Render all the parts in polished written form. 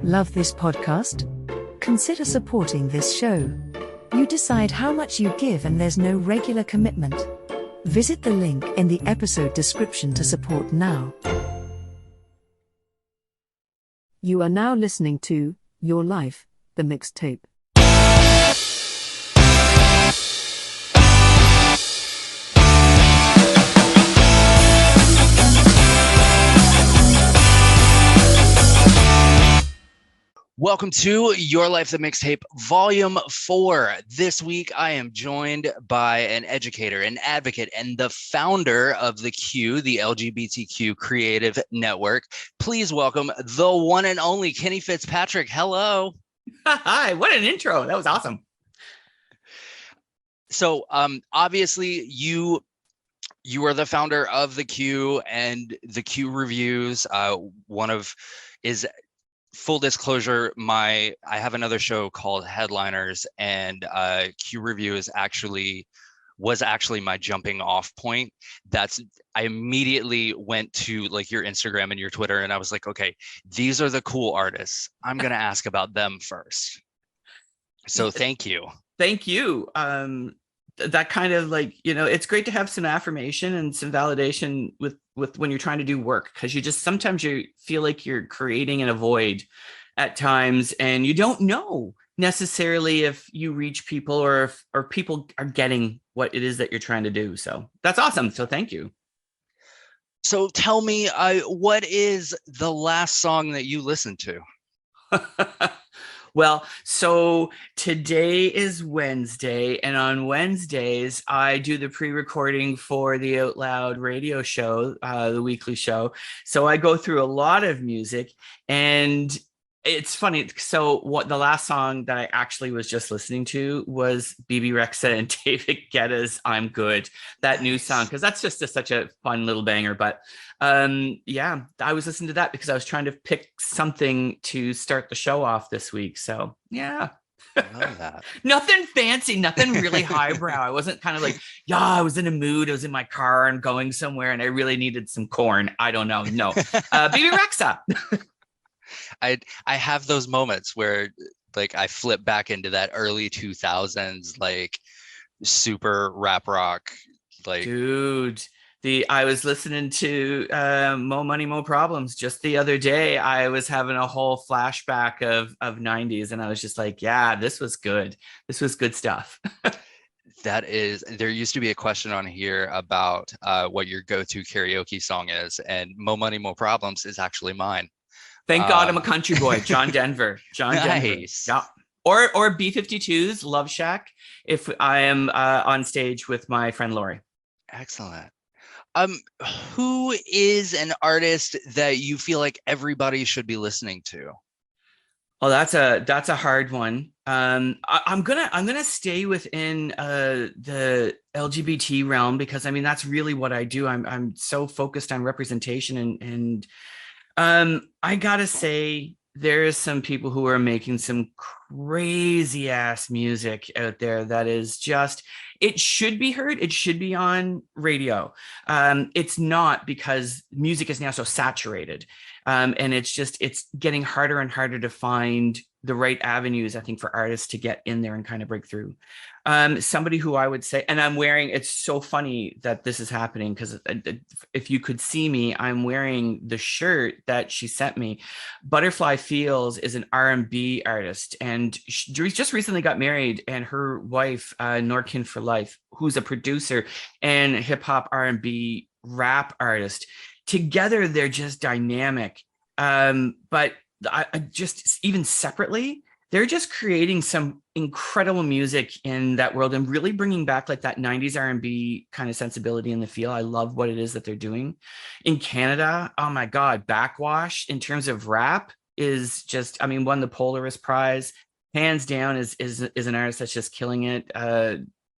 Love this podcast? Consider supporting this show. You decide how much you give and there's no regular commitment. Visit the link in the episode description to support now. You are now listening to Your Life, the Mixtape. Welcome to Your Life, the Mixtape, Volume 4. This week, I am joined by an educator, an advocate, and the founder of the Q, the LGBTQ Creative Network. Please welcome the one and only Kenny Fitzpatrick. Hello. Hi, what an intro. That was awesome. So, obviously, you are the founder of the Q and the Q Reviews. Full disclosure, I have another show called Headliners, and Q Review was actually my jumping off point. I immediately went to like your Instagram and your Twitter, and I was like, okay, these are the cool artists. I'm gonna ask about them first. So thank you. Thank you. That kind of it's great to have some affirmation and some validation with when you're trying to do work, because sometimes you feel like you're creating in a void at times, and you don't know necessarily if you reach people or people are getting what it is that you're trying to do. So that's awesome. So thank you. So tell me, what is the last song that you listened to? Well, so today is Wednesday, and on Wednesdays, I do the pre-recording for the Out Loud radio show, the weekly show. So I go through a lot of music, and it's funny. So the last song that I actually was just listening to was BB Rexa and David Guetta's I'm Good, that new song, because that's just such a fun little banger. But yeah, I was listening to that because I was trying to pick something to start the show off this week. So yeah. I love that. Nothing fancy, nothing really highbrow. I wasn't kind of like, I was in a mood. I was in my car and going somewhere, and I really needed some corn. I don't know. No. BB Rexa. I have those moments where like I flip back into that early 2000s like super rap rock, like dude. I was listening to Mo Money Mo Problems just the other day. I was having a whole flashback of 90s, and I was just like, yeah, this was good. This was good stuff. There used to be a question on here about what your go-to karaoke song is, and Mo Money Mo Problems is actually mine. Thank God I'm a country boy. John Denver. Nice. Yeah. Or B-52's Love Shack if I am on stage with my friend Lori. Excellent. Who is an artist that you feel like everybody should be listening to? Oh, that's a hard one. I'm gonna stay within the LGBT realm, because I mean that's really what I do. I'm so focused on representation, and I gotta say there is some people who are making some crazy ass music out there that is just, it should be heard. It should be on radio. It's not, because music is now so saturated. And it's getting harder and harder to find the right avenues, I think, for artists to get in there and kind of break through. Somebody who I would say, and it's so funny that this is happening, because if you could see me, I'm wearing the shirt that she sent me. Butterfly Fields is an R&B artist, and she just recently got married, and her wife, Norkin for Life, who's a producer and hip hop R&B rap artist. Together, they're just dynamic. But I just, even separately, they're just creating some incredible music in that world and really bringing back like that 90s R&B kind of sensibility in the feel. I love what it is that they're doing. In Canada, oh my God, Backwash in terms of rap is just, won the Polaris Prize. Hands down is an artist that's just killing it.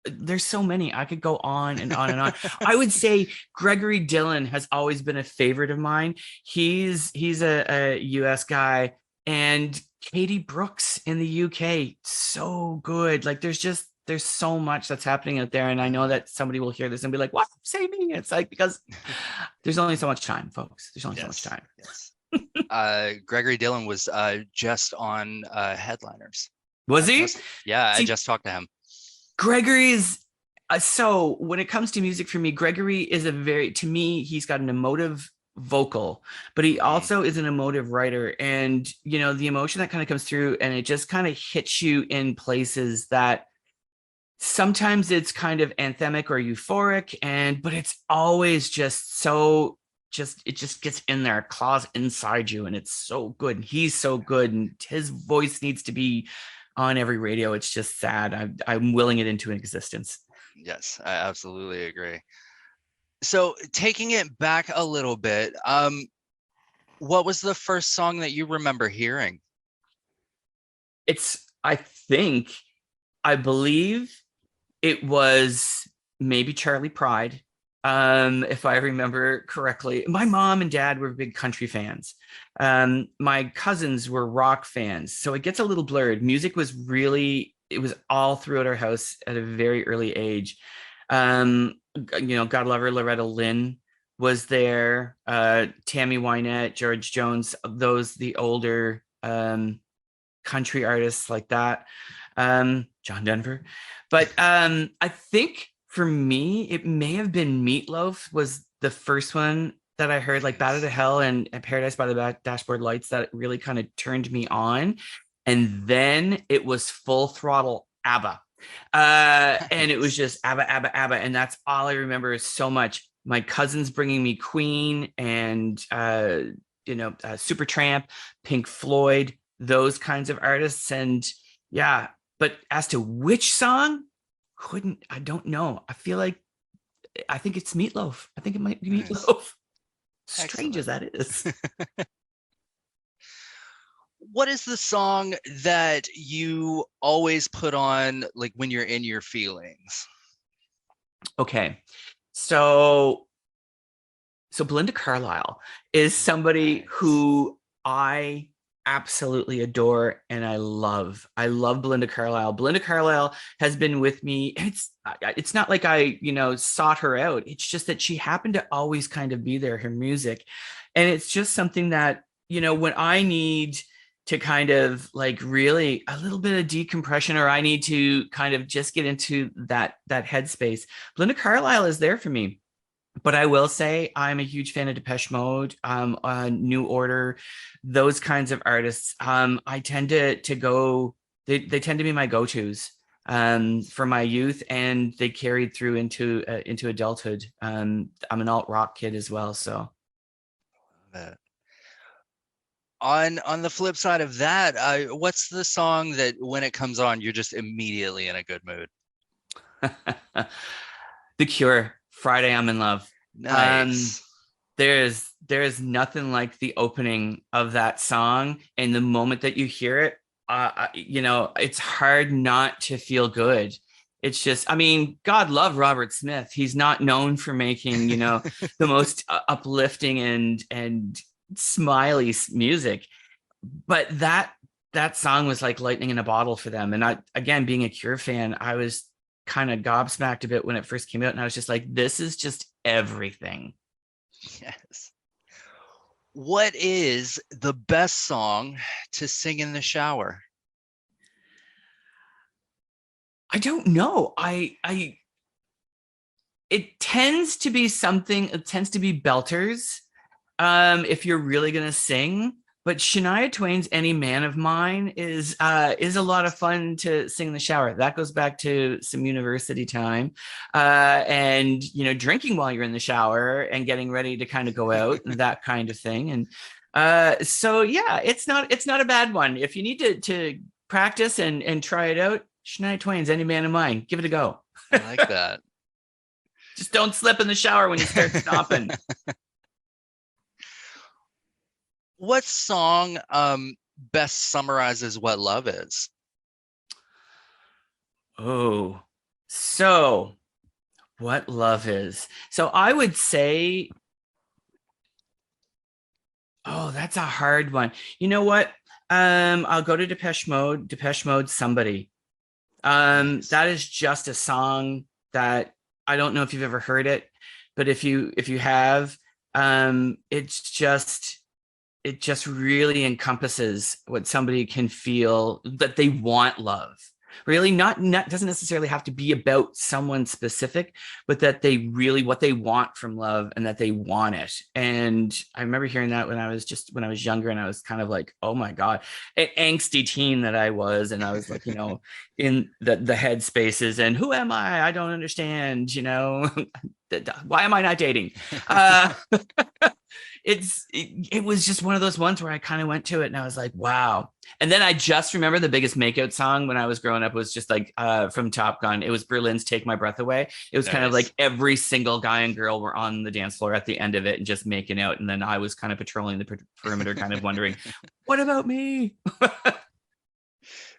There's so many. I could go on and on and on. I would say Gregory Dillon has always been a favorite of mine. He's a US guy, and Katie Brooks in the UK, so good. Like there's so much that's happening out there, and I know that somebody will hear this and be like, "What? Say me?" It's like, because there's only so much time, folks. There's only so much time. Yes. Gregory Dillon was just on Headliners. Was he? I See, just talked to him. Gregory's so when it comes to music for me, Gregory is to me, he's got an emotive vocal, but he also is an emotive writer. And, the emotion that kind of comes through and it just kind of hits you in places that sometimes it's kind of anthemic or euphoric, but it's always just it just gets in there, claws inside you, and it's so good. And he's so good, and his voice needs to be on every radio. It's just sad. I'm willing it into existence. Yes, I absolutely agree. So taking it back a little bit, what was the first song that you remember hearing? I believe it was maybe Charlie Pride. If I remember correctly. My mom and dad were big country fans. My cousins were rock fans. So it gets a little blurred. Music was it was all throughout our house at a very early age. God love her, Loretta Lynn was there. Tammy Wynette, George Jones, the older country artists like that. John Denver. But I think for me, it may have been Meatloaf was the first one that I heard, like Bat Out of Hell and Paradise by the Dashboard Lights, that really kind of turned me on. And then it was full throttle ABBA. And it was just ABBA, ABBA, ABBA. And that's all I remember so much. My cousins bringing me Queen and, Supertramp, Pink Floyd, those kinds of artists. And yeah, but as to which song, I don't know. I think it's Meatloaf. I think it might be Meatloaf. Nice. Strange as that is. What is the song that you always put on, like when you're in your feelings? Okay. So Belinda Carlisle is somebody who I absolutely adore and I love Belinda Carlisle. Belinda Carlisle has been with me. It's not like I sought her out. It's just that she happened to always kind of be there, her music. And it's just something that when I need to kind of like really a little bit of decompression, or I need to kind of just get into that headspace, Belinda Carlisle is there for me. But I will say I'm a huge fan of Depeche Mode, New Order, those kinds of artists. I tend to go, they tend to be my go-tos for my youth, and they carried through into adulthood. I'm an alt rock kid as well, so. On the flip side of that, what's the song that when it comes on, you're just immediately in a good mood? The Cure. Friday, I'm in Love. Nice. There's nothing like the opening of that song, and the moment that you hear it, it's hard not to feel good. It's just, God love Robert Smith. He's not known for making, the most uplifting and smiley music, but that song was like lightning in a bottle for them. And again, being a Cure fan, I was kind of gobsmacked a bit when it first came out, and I was just like, this is just everything. Yes. What is the best song to sing in the shower? I don't know. It tends to be belters if you're really gonna sing. But Shania Twain's "Any Man of Mine" is a lot of fun to sing in the shower. That goes back to some university time, and drinking while you're in the shower and getting ready to kind of go out and that kind of thing. And so yeah, it's not a bad one. If you need to practice and try it out, Shania Twain's "Any Man of Mine." Give it a go. I like that. Just don't slip in the shower when you start stomping. What song best summarizes what love is? Oh, so what love is. So I would say, that's a hard one. You know what? I'll go to Depeche Mode, Somebody. Nice. That is just a song that I don't know if you've ever heard it, but if you have, it's just, it just really encompasses what somebody can feel, that they want love. Really, not doesn't necessarily have to be about someone specific, but that they really, what they want from love, and that they want it. And I remember hearing that when I was younger, and I was kind of like, oh my God, an angsty teen that I was. And I was like, in the head spaces, and who am I don't understand, why am I not dating? It was just one of those ones where I kind of went to it and I was like, wow. And then I just remember the biggest makeout song when I was growing up was just like from Top Gun. It was Berlin's Take My Breath Away. It was kind of like every single guy and girl were on the dance floor at the end of it and just making out. And then I was kind of patrolling the perimeter, kind of wondering, what about me?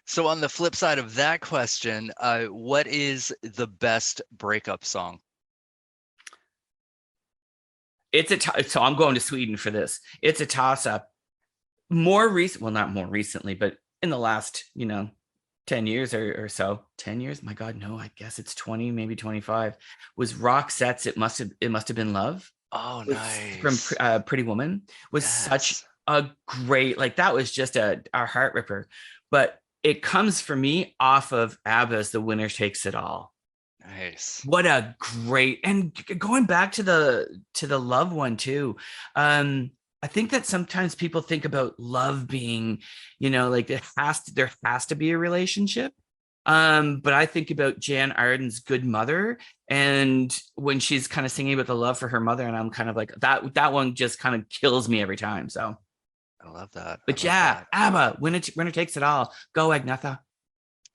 So on the flip side of that question, what is the best breakup song? So I'm going to Sweden for this. It's a toss-up. More recent, well, not more recently, but in the last, 10 years or so. 10 years? My God, no, I guess it's 20, maybe 25. Was Roxette's It Must Have Been Love. Oh, nice. From Pretty Woman. Was such a great, like, that was just a heart ripper. But it comes for me off of ABBA's The Winner Takes It All. Nice. What a great, and going back to the love one too. I think that sometimes people think about love being, like there has to be a relationship. But I think about Jan Arden's Good Mother, and when she's kind of singing about the love for her mother, and I'm kind of like, that one just kind of kills me every time. So I love that. But ABBA, Winner Takes It All. Go Agnetha.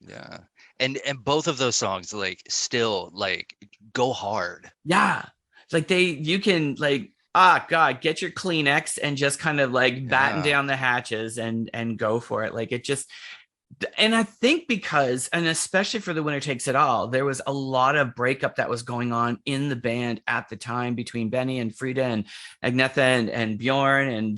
Yeah. And both of those songs, like, still, like, go hard. Yeah. Like you can, like, God, get your Kleenex and just kind of like batten down the hatches and go for it. Like, it just, and I think because, and especially for The Winner Takes It All, there was a lot of breakup that was going on in the band at the time between Benny and Frida and Agnetha and Bjorn and,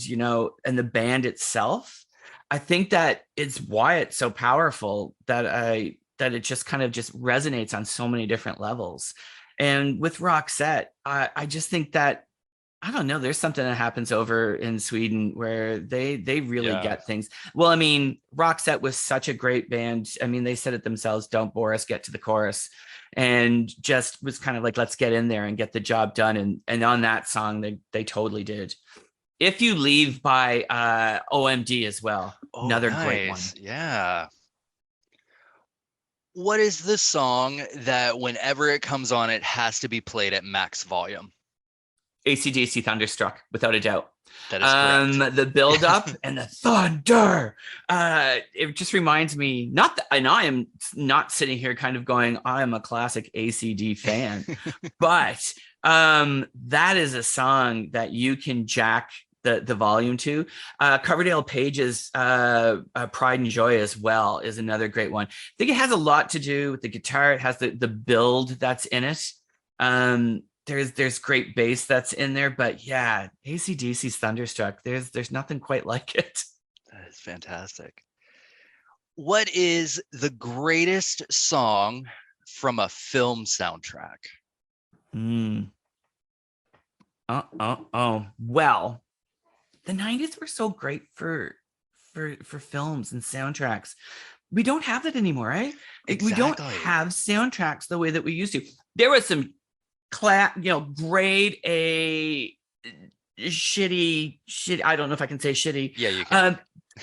and the band itself. I think that it's why it's so powerful that it just kind of just resonates on so many different levels. And with Roxette, I just think that, I don't know, there's something that happens over in Sweden where they really get things. Well, I mean, Roxette was such a great band. I mean, they said it themselves, don't bore us, get to the chorus, and just was kind of like, let's get in there and get the job done. And on that song, they totally did. If You Leave by OMD as well. Oh, another nice. Great one. Yeah. What is the song that whenever it comes on, it has to be played at max volume? AC/DC Thunderstruck, without a doubt. That is correct. The build up and the thunder. It just reminds me, not that, and I am not sitting here kind of going, I am a classic ACD fan, but that is a song that you can jack the volume to. Coverdale Page's Pride and Joy as well is another great one. I think it has a lot to do with the guitar. It has the build that's in it. There's great bass that's in there, but yeah, AC/DC's Thunderstruck, there's nothing quite like it. That is fantastic. What is the greatest song from a film soundtrack? Well, the 90s were so great for films and soundtracks. We don't have that anymore, right? Exactly. We don't have soundtracks the way that we used to. There was some grade A shitty, I don't know if I can say shitty. Yeah, you can.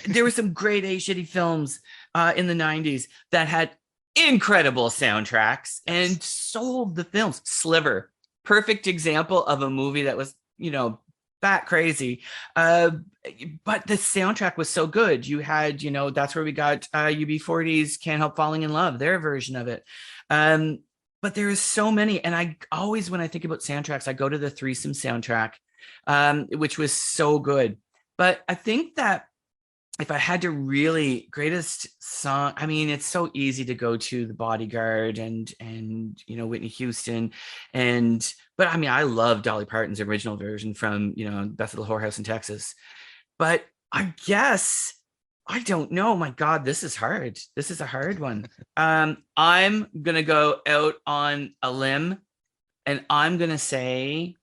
There were some grade A shitty films in the 90s that had incredible soundtracks and sold the films. Sliver, perfect example of a movie that was, bat crazy. But the soundtrack was so good. You had, that's where we got UB40's Can't Help Falling in Love, their version of it. But there is so many. And I always, when I think about soundtracks, I go to the Threesome soundtrack, which was so good. But I think that if I had to really greatest song, I mean, it's so easy to go to The Bodyguard and Whitney Houston. But I mean, I love Dolly Parton's original version from, Best of the Whorehouse in Texas. But I guess, I don't know. My God, this is hard. This is a hard one. I'm going to go out on a limb, and I'm going to say,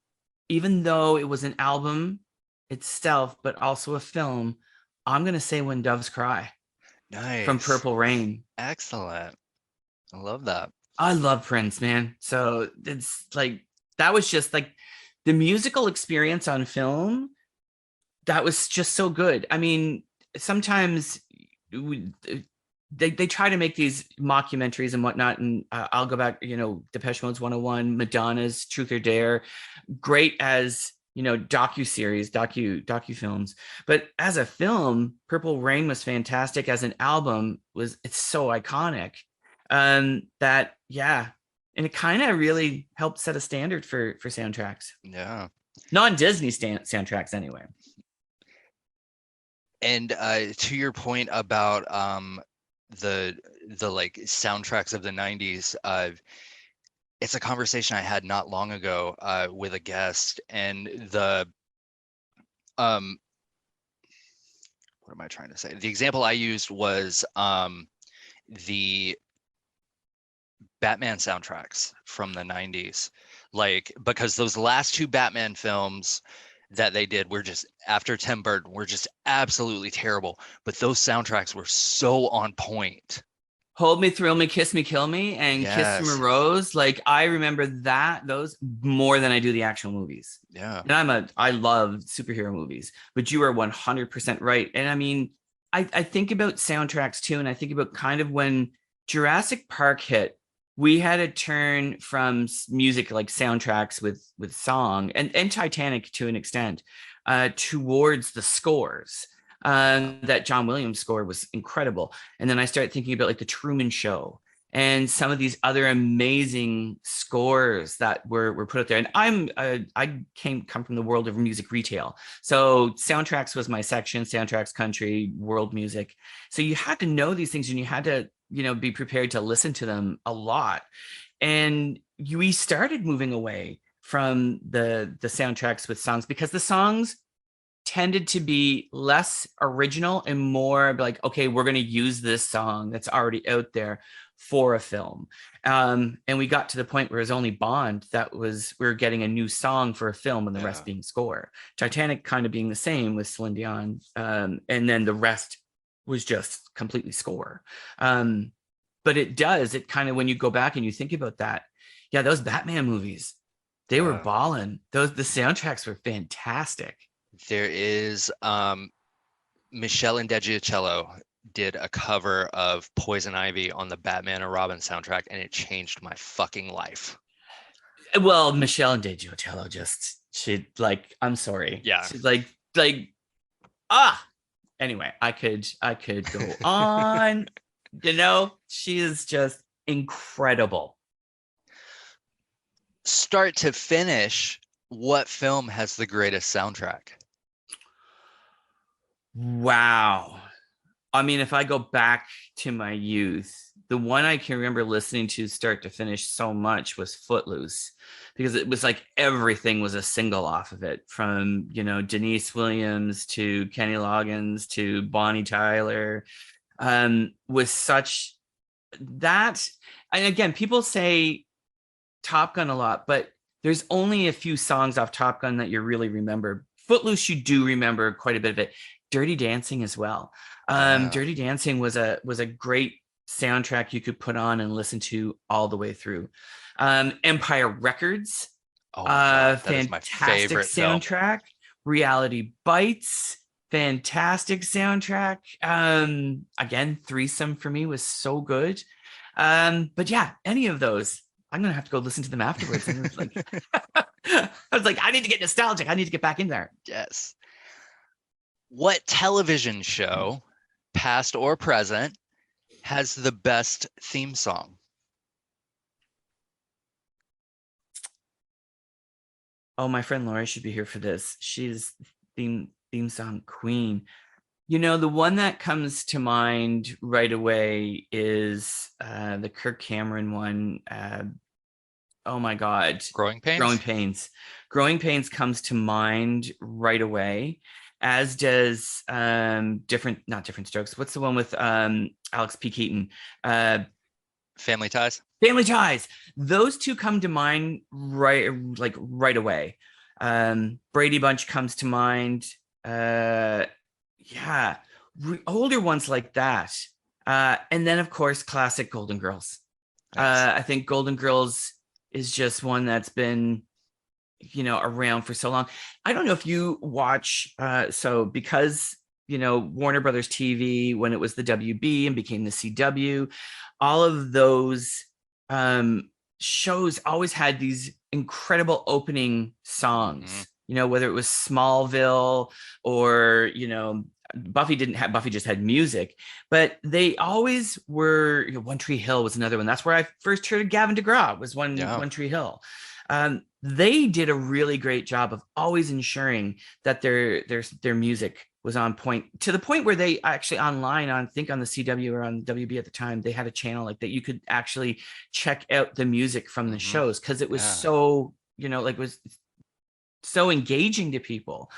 even though it was an album itself, but also a film, I'm going to say When Doves Cry from Nice. Purple Rain. Excellent. I love that. I love Prince, man. So it's like, that was just like the musical experience on film. That was just so good. I mean, sometimes they try to make these mockumentaries and whatnot. And I'll go back, Depeche Mode's 101, Madonna's Truth or Dare, great as, docu-series, docu-films. But as a film, Purple Rain was fantastic. As an album, it's so iconic. That, yeah. And it kind of really helped set a standard for soundtracks. Yeah. Non-Disney soundtracks anyway. And to your point about the like soundtracks of the 90s, it's a conversation I had not long ago with a guest, and the what am I trying to say? The example I used was the Batman soundtracks from the 90s, like, because those last two Batman films that they did were just, after Tim Burton, were just absolutely terrible, but those soundtracks were so on point. Hold Me, Thrill Me, Kiss Me, Kill Me, and Kiss from a Rose. Like, I remember those more than I do the actual movies. Yeah. And I love superhero movies, but you are 100% right. And I mean, I think about soundtracks too, and I think about kind of when Jurassic Park hit, we had a turn from music like soundtracks with song and Titanic to an extent towards the scores. That John Williams score was incredible. And then I started thinking about like the Truman Show and some of these other amazing scores that were put out there. And I come from the world of music retail. So soundtracks was my section, soundtracks, country, world music. So you had to know these things and you had to, be prepared to listen to them a lot. And we started moving away from the soundtracks with songs because the songs tended to be less original and more like, okay, we're going to use this song that's already out there for a film. And we got to the point where it was only Bond we were getting a new song for a film and the rest being score. Titanic kind of being the same with Celine Dion. And then the rest was just completely score. But it kind of, when you go back and you think about that, yeah, those Batman movies, they were balling. The soundtracks were fantastic. There is Michelle Indegiacello did a cover of Poison Ivy on the Batman and Robin soundtrack, and it changed my fucking life. Well, Michelle Indegiacello I'm sorry. Yeah. She's anyway, I could go on. She is just incredible. Start to finish, what film has the greatest soundtrack? Wow. I mean, if I go back to my youth, the one I can remember listening to start to finish so much was Footloose, because it was like everything was a single off of it, from, Denise Williams to Kenny Loggins to Bonnie Tyler, was such that. And again, people say Top Gun a lot, but there's only a few songs off Top Gun that you really remember. Footloose, you do remember quite a bit of it. Dirty Dancing as well. Dirty Dancing was a great soundtrack you could put on and listen to all the way through. Empire Records, fantastic soundtrack. Reality Bites, fantastic soundtrack. Again, Threesome for me was so good. But yeah, any of those, I'm gonna have to go listen to them afterwards. And it was like, I was like, I need to get nostalgic. I need to get back in there. Yes. What television show, past or present, has the best theme song? Oh, my friend Lori should be here for this. She's theme song queen. The one that comes to mind right away is the Kirk Cameron one. Oh my God. Growing Pains? Growing Pains. Growing Pains comes to mind right away, as does not Different Strokes. What's the one with Alex P. Keaton? Family Ties? Family Ties. Those two come to mind right away. Brady Bunch comes to mind. Yeah, older ones like that. And then of course, classic Golden Girls. Nice. I think Golden Girls is just one that's been, around for so long. I don't know if you watch, so because, Warner Brothers TV, when it was the WB and became the CW, all of those shows always had these incredible opening songs, whether it was Smallville or, Buffy just had music, but they always were, One Tree Hill was another one. That's where I first heard of Gavin DeGraw, was One Tree Hill. They did a really great job of always ensuring that their music was on point, to the point where they actually online, I think on the CW or on WB at the time, they had a channel like that you could actually check out the music from the shows, because it was so, it was so engaging to people.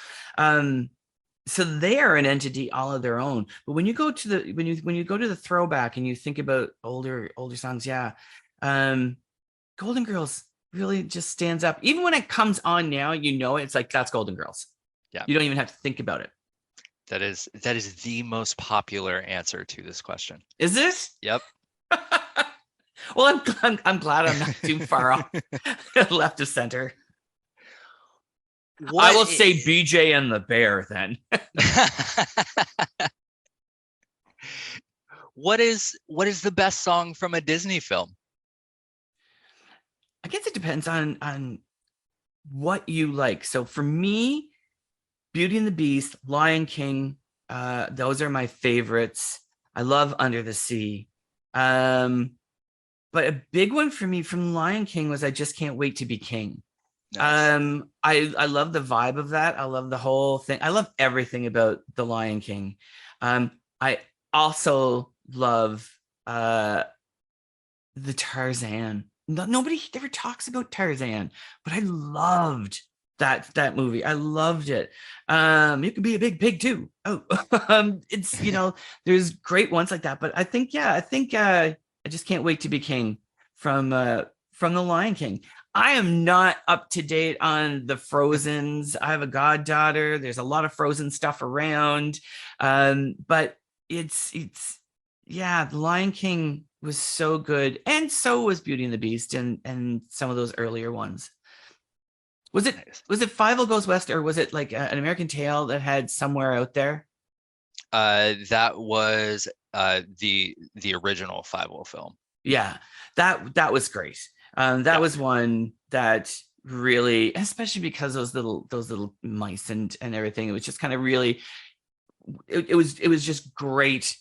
So they are an entity all of their own. But when you go to the when you go to the throwback and you think about older songs, Golden Girls really just stands up. Even when it comes on now, it's like, that's Golden Girls. Yeah, you don't even have to think about it. That is the most popular answer to this question. Is this? Yep. Well, I'm glad I'm not too far off left of center. I will say BJ and the Bear then. What is the best song from a Disney film? I guess it depends on what you like. So for me, Beauty and the Beast, Lion King, those are my favorites. I love Under the Sea. But a big one for me from Lion King was I Just Can't Wait to Be King. Nice. I love the vibe of that. I love the whole thing. I love everything about the Lion King. I also love the Tarzan. Nobody ever talks about Tarzan, but I loved that movie. I loved it. You could be a big pig too. Oh, it's, there's great ones like that. But I think I Just Can't Wait to Be King from the Lion King. I am not up to date on the Frozens. I have a goddaughter. There's a lot of Frozen stuff around. But it's the Lion King was so good. And so was Beauty and the Beast and some of those earlier ones. Was it Five Goes West, or was it like an American Tale that had Somewhere Out There? That was the original 5 film. Yeah, that was great. That was one that really, especially because those little mice and everything, it was just kind of really, it was just great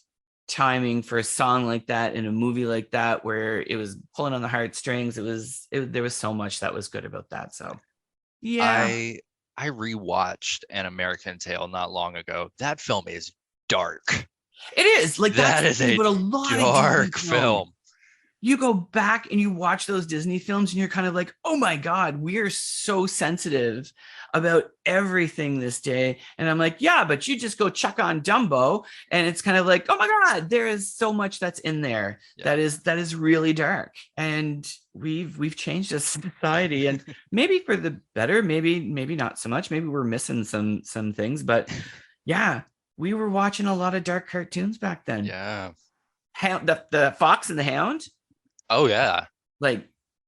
timing for a song like that in a movie like that, where it was pulling on the heartstrings. There was so much that was good about that. So yeah, I rewatched An American Tale not long ago. That film is dark. It is like that is a dark film. You go back and you watch those Disney films and you're kind of like, oh my God, we are so sensitive about everything this day. And I'm like, yeah, but you just go check on Dumbo. And it's kind of like, oh my God, there is so much that's in there that is really dark. And we've changed as a society, and maybe for the better, maybe not so much. Maybe we're missing some things, but yeah, we were watching a lot of dark cartoons back then. Yeah. The Fox and the Hound. Oh yeah. Like,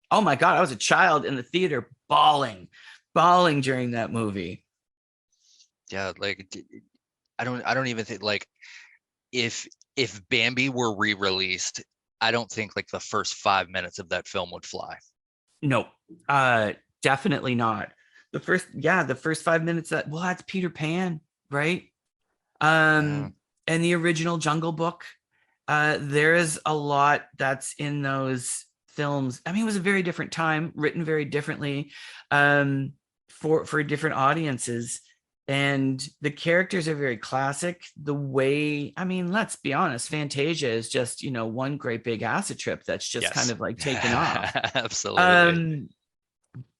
oh my God, I was a child in the theater bawling during that movie. Yeah, like I don't even think, like, if Bambi were re-released, I don't think like the first 5 minutes of that film would fly. No, definitely not. The first 5 minutes that's Peter Pan, right? And the original Jungle Book. There is a lot that's in those films. I mean, it was a very different time, written very differently, for different audiences, and the characters are very classic. The way, I mean, let's be honest, Fantasia is just, one great big acid trip that's just kind of like taken off. Absolutely.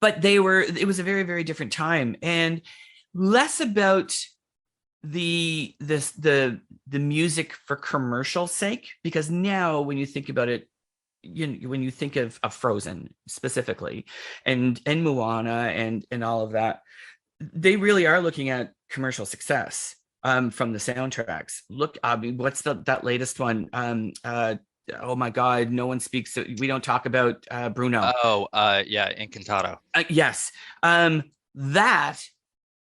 But it was a very, very different time, and less about the music for commercial sake, because now when you think about it, when you think of Frozen specifically and Moana and all of that, they really are looking at commercial success from the soundtracks. Look, I mean, what's that latest one? Oh my God, no one speaks. We don't talk about Bruno. Oh, yeah, Encantado. Yes, that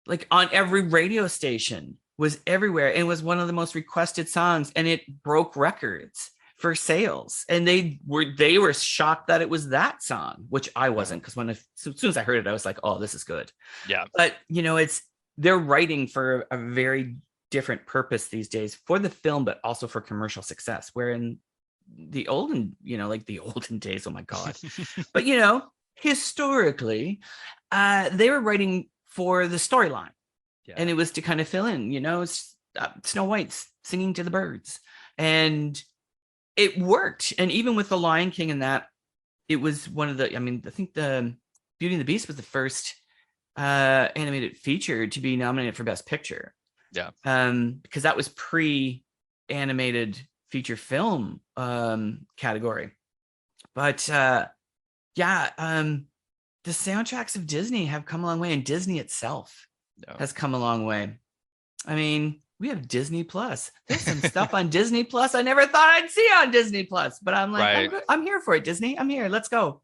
like on every radio station was everywhere. It was one of the most requested songs, and it broke records for sales. And they were shocked that it was that song, which I wasn't, because as soon as I heard it, I was like, oh, this is good. Yeah. But they're writing for a very different purpose these days for the film, but also for commercial success. Where in the olden, like the olden days, oh my God. But historically, they were writing for the storyline. Yeah. And it was to kind of fill in, Snow White's singing to the birds. And it worked. And even with The Lion King and that, it was one of I think the Beauty and the Beast was the first animated feature to be nominated for Best Picture. Yeah. Because that was pre-animated feature film category. But the soundtracks of Disney have come a long way, and Disney itself has come a long way. I mean, we have Disney Plus. There's some stuff on Disney Plus I never thought I'd see on Disney Plus, but I'm like, right. I'm here for it, Disney. I'm here. Let's go.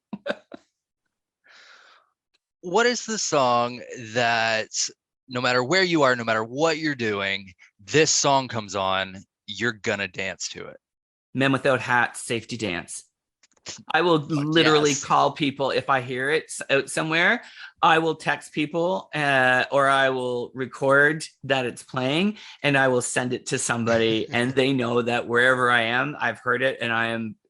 What is the song that no matter where you are, no matter what you're doing, this song comes on, you're gonna dance to it? Men Without Hats, Safety Dance. I will literally call people if I hear it out somewhere. I will text people or I will record that it's playing, and I will send it to somebody and they know that wherever I am, I've heard it and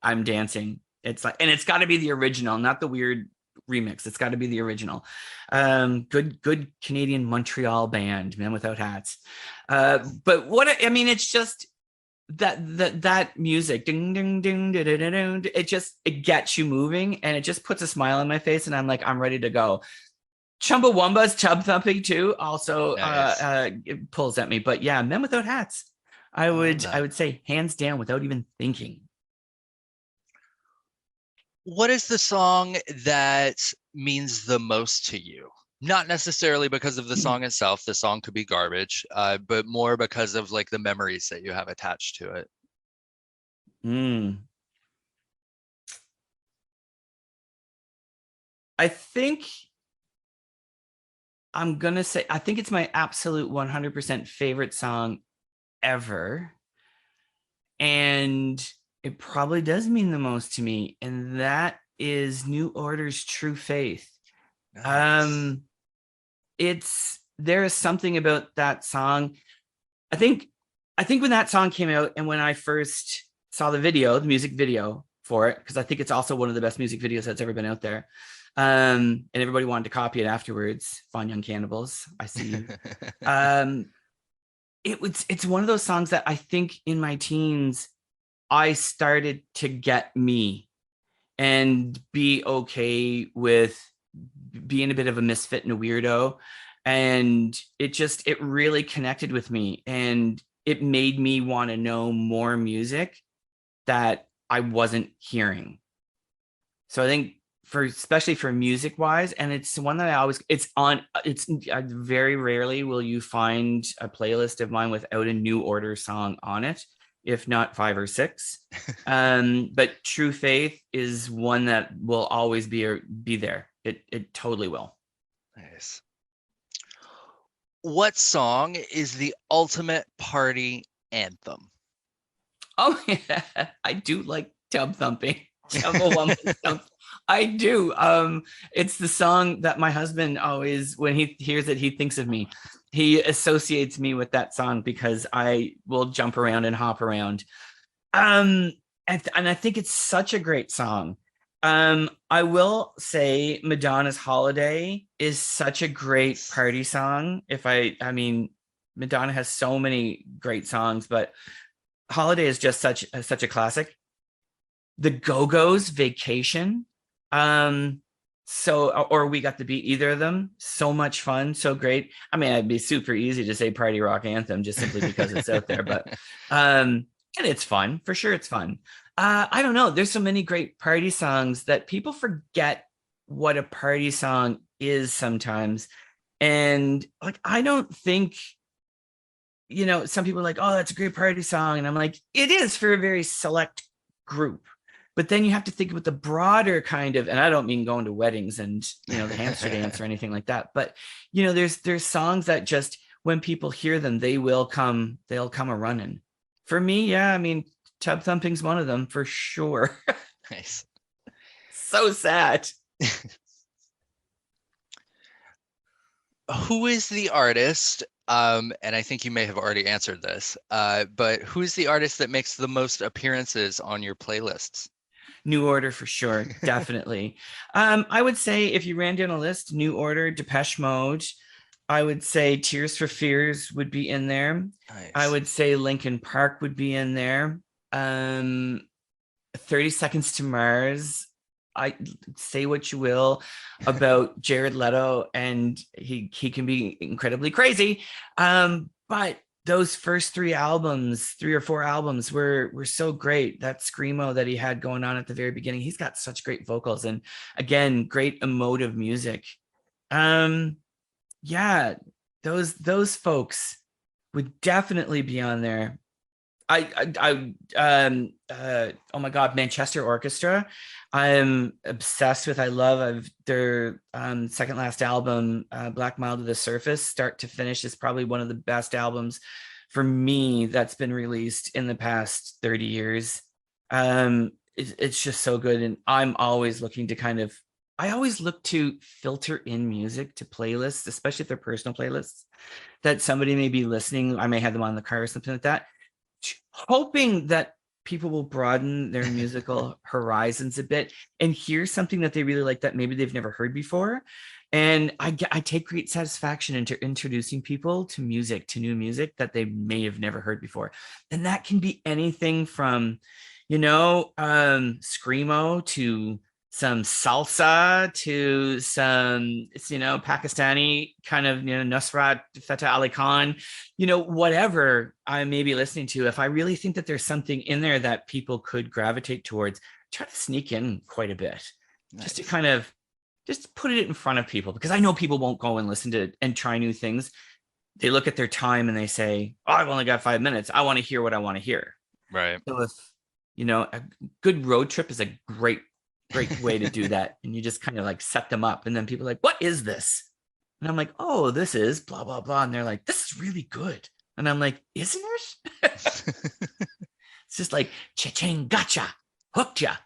I'm dancing. It's like, and it's got to be the original, not the weird remix. It's got to be the original. Good Canadian Montreal band, Men Without Hats. But it's just that music, ding ding ding, it gets you moving, and it just puts a smile on my face, and I'm like, I'm ready to go. Chumbawamba's Tub Thumping too also nice. It pulls at me. But yeah, Men Without Hats, I would say hands down without even thinking. What is the song that means the most to you? Not necessarily because of the song itself. The song could be garbage, but more because of like the memories that you have attached to it. I think I'm going to say, I think it's my absolute 100% favorite song ever. And it probably does mean the most to me. And that is New Order's True Faith. Nice. There is something about that song. I think when that song came out and when I first saw the music video for it, because I think it's also one of the best music videos that's ever been out there. And everybody wanted to copy it afterwards. Fine Young Cannibals, I see you. It's one of those songs that I think in my teens, I started to get me and be okay with being a bit of a misfit and a weirdo. And it really connected with me, and it made me want to know more music that I wasn't hearing. So I think especially for music wise, and it's one that very rarely will you find a playlist of mine without a New Order song on it, if not 5 or 6. But True Faith is one that will always be there. It totally will. Nice. What song is the ultimate party anthem? Oh yeah, I do like Tub Thumping. I do. It's the song that my husband always, when he hears it, he thinks of me. He associates me with that song because I will jump around and hop around. And I think it's such a great song. I will say Madonna's Holiday is such a great party song. Madonna has so many great songs, but Holiday is just such a classic. The Go-Go's Vacation. Or We Got the Beat, either of them. So much fun, so great. I mean, it'd be super easy to say party rock anthem just simply because it's out there, but and it's fun. For sure it's fun. I don't know. There's so many great party songs that people forget what a party song is sometimes. And like, I don't think, you know, some people are like, oh, that's a great party song. And I'm like, it is for a very select group. But then you have to think about the broader kind of, and I don't mean going to weddings and, you know, the hamster dance or anything like that. But, you know, there's songs that just, when people hear them, they'll come a running. For me, yeah, I mean, Tub Thumping's one of them for sure. Nice. So sad. Who is the artist? And I think you may have already answered this, but who's the artist that makes the most appearances on your playlists? New Order for sure, definitely. I would say if you ran down a list, New Order, Depeche Mode. I would say Tears for Fears would be in there. Nice. I would say Linkin Park would be in there. 30 Seconds to Mars. I say what you will about Jared Leto, and he can be incredibly crazy. But those first 3 or 4 albums were so great. That screamo that he had going on at the very beginning, he's got such great vocals, and again, great emotive music. Yeah, those folks would definitely be on there. Oh my God, Manchester Orchestra. I'm obsessed with. I've their second last album, Black Mile to the Surface, start to finish, is probably one of the best albums for me that's been released in the past 30 years. It's just so good, and I'm always looking to I always look to filter in music to playlists, especially if they're personal playlists that somebody may be listening. I may have them on the car or something like that, hoping that people will broaden their musical horizons a bit and hear something that they really like that maybe they've never heard before. And I take great satisfaction into introducing people to music, to new music that they may have never heard before. And that can be anything from, you know, screamo to some salsa to some, you know, Pakistani kind of, you know, Nusrat Fateh Ali Khan, you know, whatever I may be listening to. If I really think that there's something in there that people could gravitate towards, try to sneak in quite a bit. Nice. Just to kind of just put it in front of people, because I know people won't go and listen to it and try new things. They look at their time and they say, oh, I've only got 5 minutes. I want to hear what I want to hear. Right. So if, you know, a good road trip is a great way to do that. And you just kind of like set them up, and then people are like, what is this? And I'm like, oh, this is blah, blah, blah. And they're like, this is really good. And I'm like, isn't it? It's just like, cha-ching, gotcha, hooked ya.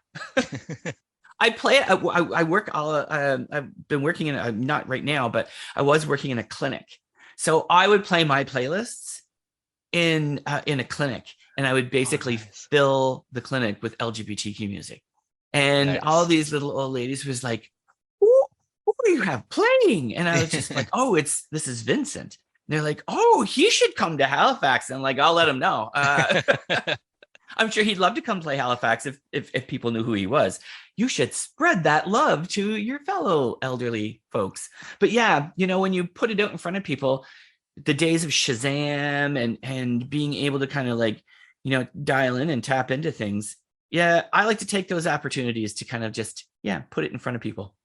I play, I work, I've been working in, not right now, but I was working in a clinic. So I would play my playlists in a clinic, and I would basically fill the clinic with LGBTQ music. And all these little old ladies was like, who do you have playing? And I was just like, oh, this is Vincent. And they're like, oh, he should come to Halifax. And I'm like, I'll let him know. I'm sure he'd love to come play Halifax if people knew who he was. You should spread that love to your fellow elderly folks. But yeah, you know, when you put it out in front of people, the days of Shazam and being able to kind of like, you know, dial in and tap into things. Yeah, I like to take those opportunities to kind of just, put it in front of people.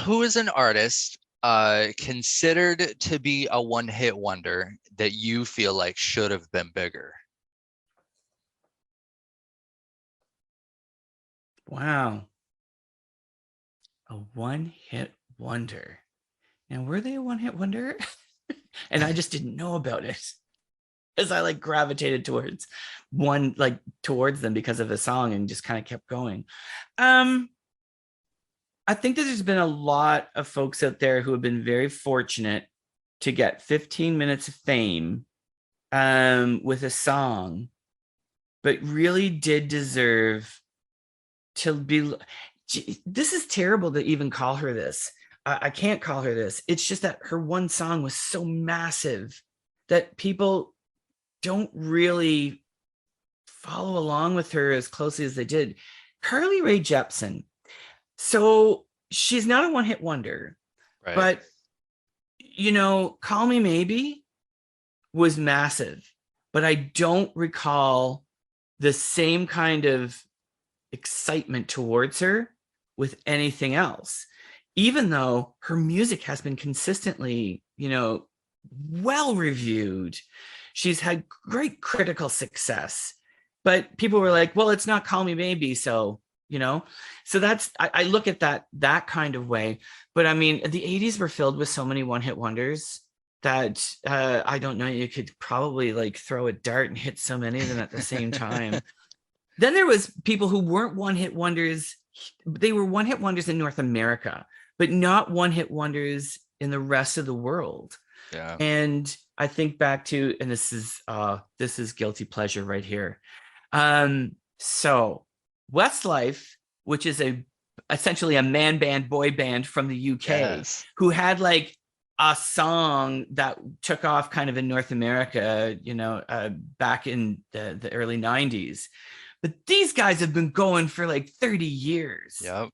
Who is an artist considered to be a one-hit wonder that you feel like should have been bigger? Wow. A one-hit wonder. And were they a one-hit wonder? And I just didn't know about it, as I like gravitated towards them because of the song and just kind of kept going. I think that there's been a lot of folks out there who have been very fortunate to get 15 minutes of fame with a song, but really did deserve to be. This is terrible to even call her this. I can't call her this. It's just that her one song was so massive that people don't really follow along with her as closely as they did. Carly Rae Jepsen. So she's not a one-hit wonder, right? But, you know, Call Me Maybe was massive, but I don't recall the same kind of excitement towards her with anything else. even though her music has been consistently, well reviewed. She's had great critical success, but people were like, well, it's not Call Me Maybe. So, so that's, I look at that kind of way. But I mean, the 80s were filled with so many one-hit wonders that I don't know, you could probably like throw a dart and hit so many of them at the same time. Then there was people who weren't one-hit wonders. They were one-hit wonders in North America, but not one-hit wonders in the rest of the world. Yeah. And I think back to, and this is guilty pleasure right here. So Westlife, which is essentially a man band, boy band from the UK, Yes. who had like a song that took off kind of in North America, back in the early 90s. But these guys have been going for like 30 years. Yep.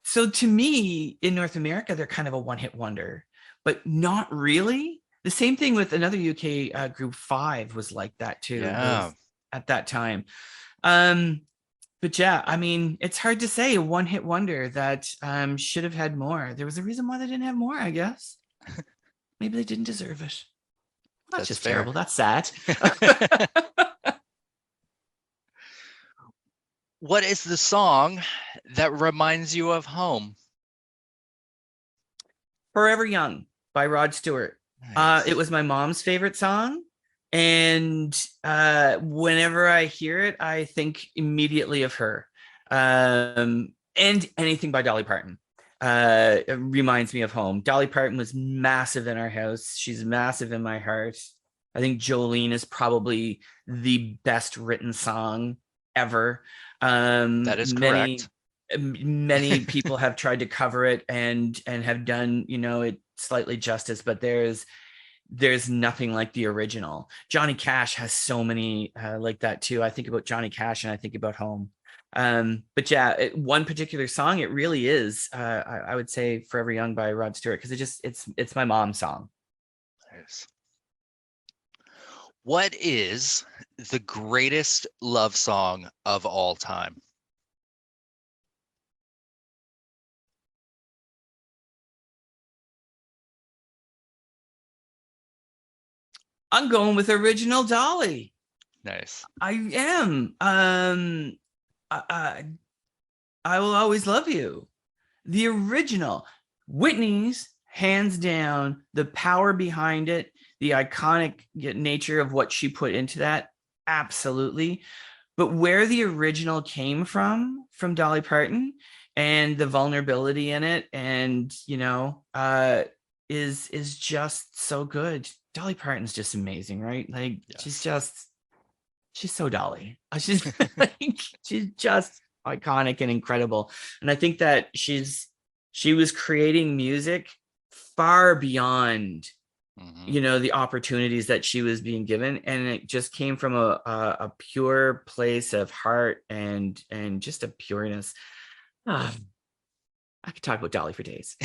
So to me, in North America, they're kind of a one-hit wonder, but not really. The same thing with another UK group, Five, was like that too. Yeah. At that time. But yeah, I mean, it's hard to say a one-hit wonder that should have had more. There was a reason why they didn't have more, I guess. Maybe they didn't deserve it. Well, that's just fair. terrible. That's sad. What is the song that reminds you of home? Forever Young by Rod Stewart. Nice. It was my mom's favorite song. And whenever I hear it, I think immediately of her. And anything by Dolly Parton. It reminds me of home. Dolly Parton was massive in our house. She's massive in my heart. I think Jolene is probably the best written song ever. That is correct. Many people have tried to cover it and have done, it slightly justice, but there's nothing like the original. Johnny Cash has so many like that too. I think about Johnny Cash and I think about home. But yeah, one particular song, it really is. I would say "Forever Young" by Rod Stewart, because it's my mom's song. Nice. What is the greatest love song of all time? I'm going with Original Dolly. Nice. I am. I Will Always Love You. The original. Whitney's, hands down, the power behind it, the iconic nature of what she put into that, absolutely. But where the original came from Dolly Parton, and the vulnerability in it, and is just so good. Dolly Parton's just amazing, right? Like, yes. She's so Dolly. She's just iconic and incredible. And I think that she was creating music far beyond the opportunities that she was being given, and it just came from a pure place of heart and just a pureness. I could talk about Dolly for days.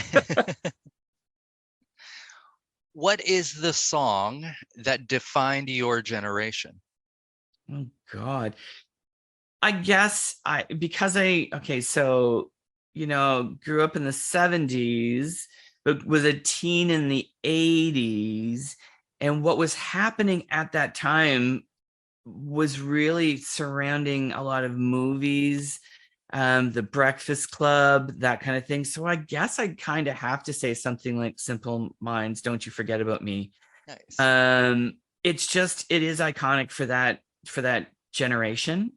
What is the song that defined your generation? Oh God. I guess so grew up in the 70s, but was a teen in the 80s. And what was happening at that time was really surrounding a lot of movies, The Breakfast Club, that kind of thing. So I guess I kind of have to say something like Simple Minds, Don't You Forget About Me. Nice. It is iconic for that generation.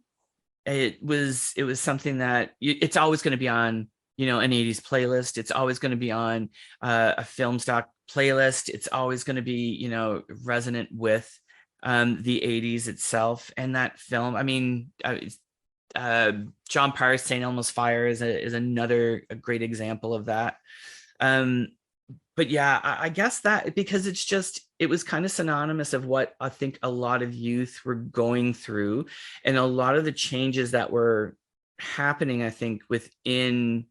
It was something that it's always going to be on, an 80s playlist. It's always going to be on a film stock playlist. It's always going to be, resonant with the 80s itself and that film. I mean, John Parr's St. Elmo's Fire is another great example of that. But yeah, I guess that, because it was kind of synonymous of what I think a lot of youth were going through, and a lot of the changes that were happening, I think, within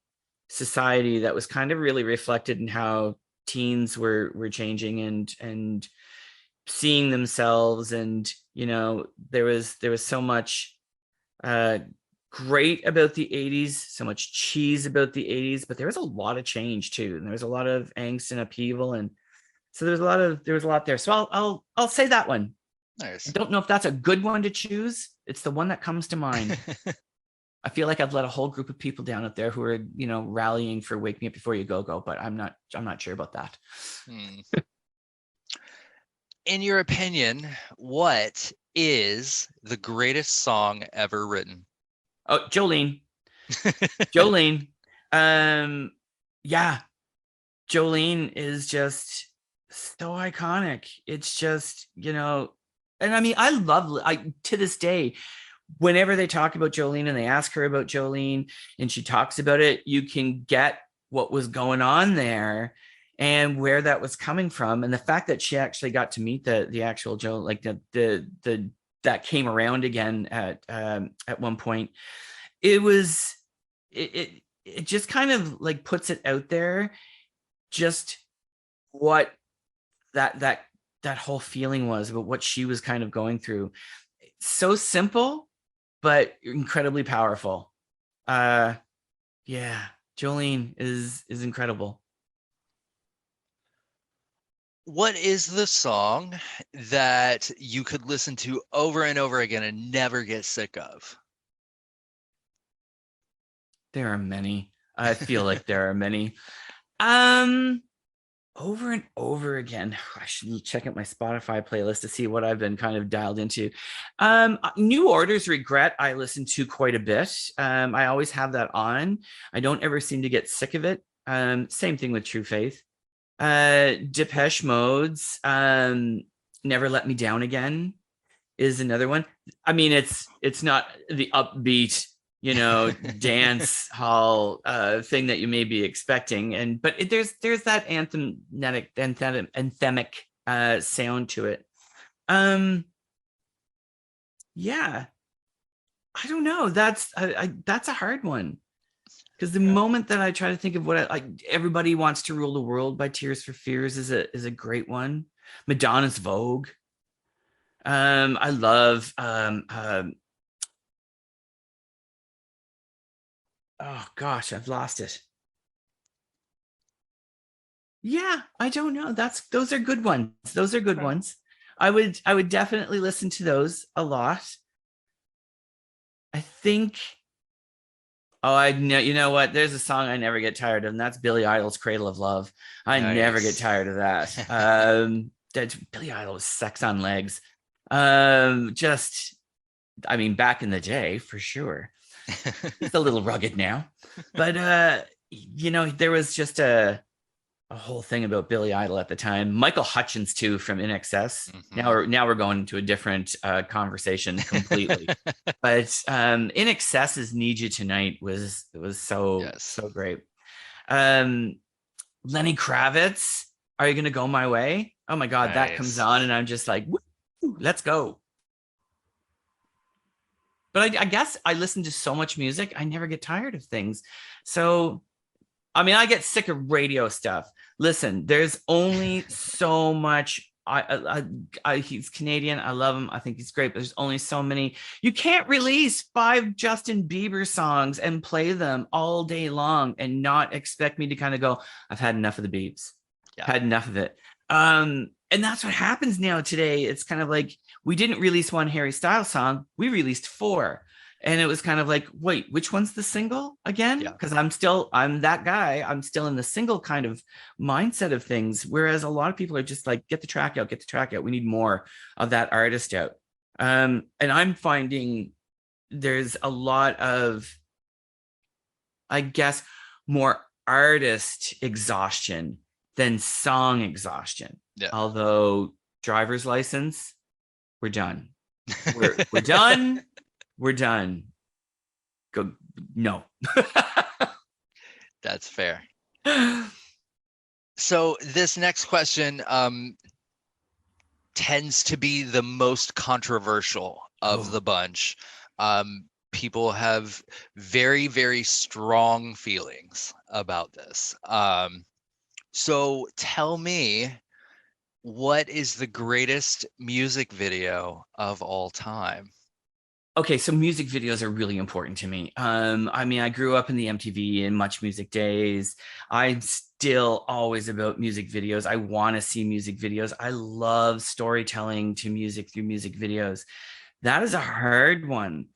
society, that was kind of really reflected in how teens were changing and seeing themselves. And, there was so much great about the 80s, so much cheese about the 80s, but there was a lot of change too. And there was a lot of angst and upheaval. And so there was a lot there. So I'll say that one. Nice. I don't know if that's a good one to choose. It's the one that comes to mind. I feel like I've let a whole group of people down out there who are, rallying for Wake Me Up Before You Go, but I'm not sure about that. In your opinion, what is the greatest song ever written? Oh, Jolene. Jolene. Yeah. Jolene is just so iconic. It's just, and I mean, to this day, whenever they talk about Jolene and they ask her about Jolene and she talks about it, you can get what was going on there and where that was coming from. And the fact that she actually got to meet the actual Joe, like the that came around again at one point, it just kind of like puts it out there, just what that whole feeling was about what she was kind of going through. So simple, but incredibly powerful. Yeah, Jolene is incredible. What is the song that you could listen to over and over again and never get sick of? There are many. I feel like there are many. Over and over again. I should check out my Spotify playlist to see what I've been kind of dialed into. New Order's Regret, I listen to quite a bit. I always have that on. I don't ever seem to get sick of it. Same thing with True Faith. Depeche Mode's Never Let Me Down Again is another one. I mean, it's not the upbeat, dance hall thing that you may be expecting, but there's that anthemic sound to it. Yeah, I don't know. That's a hard one, because the moment that I try to think of what Everybody Wants to Rule the World by Tears for Fears is a great one. Madonna's Vogue. I love oh gosh, I've lost it. Yeah, I don't know. Those are good ones. Those are good ones. I would definitely listen to those a lot. I think. Oh, I know. You know what? There's a song I never get tired of, and that's Billy Idol's "Cradle of Love." I never get tired of that. That's Billy Idol, sex on legs. Just, I mean, back in the day, for sure. He's a little rugged now, but there was just a whole thing about Billy Idol at the time. Michael Hutchence too, from In Excess. Mm-hmm. Now we're going into a different conversation completely. But In Excess's "Need You Tonight" was so great. Lenny Kravitz, "Are You Gonna Go My Way?" Oh my God, that comes on and I'm just like, woo, let's go. But I guess I listen to so much music, I never get tired of things. So, I mean, I get sick of radio stuff. Listen, there's only so much. He's Canadian. I love him. I think he's great. But there's only so many. You can't release 5 Justin Bieber songs and play them all day long and not expect me to kind of go, I've had enough of the Biebs. Yeah. Had enough of it. And that's what happens now today. It's kind of like, we didn't release one Harry Styles song. We released 4. And it was kind of like, wait, which one's the single again? Because I'm that guy. I'm still in the single kind of mindset of things. Whereas a lot of people are just like, get the track out. We need more of that artist out. And I'm finding there's a lot of, I guess, more artist exhaustion than song exhaustion. Yeah. Although Driver's License, we're done. We're done. We're done. Go. No. That's fair. So this next question tends to be the most controversial of the bunch. People have very, very strong feelings about this. So tell me, what is the greatest music video of all time? Okay, so music videos are really important to me. I mean, I grew up in the MTV and Much Music days. I'm still always about music videos. I want to see music videos. I love storytelling to music through music videos. That is a hard one.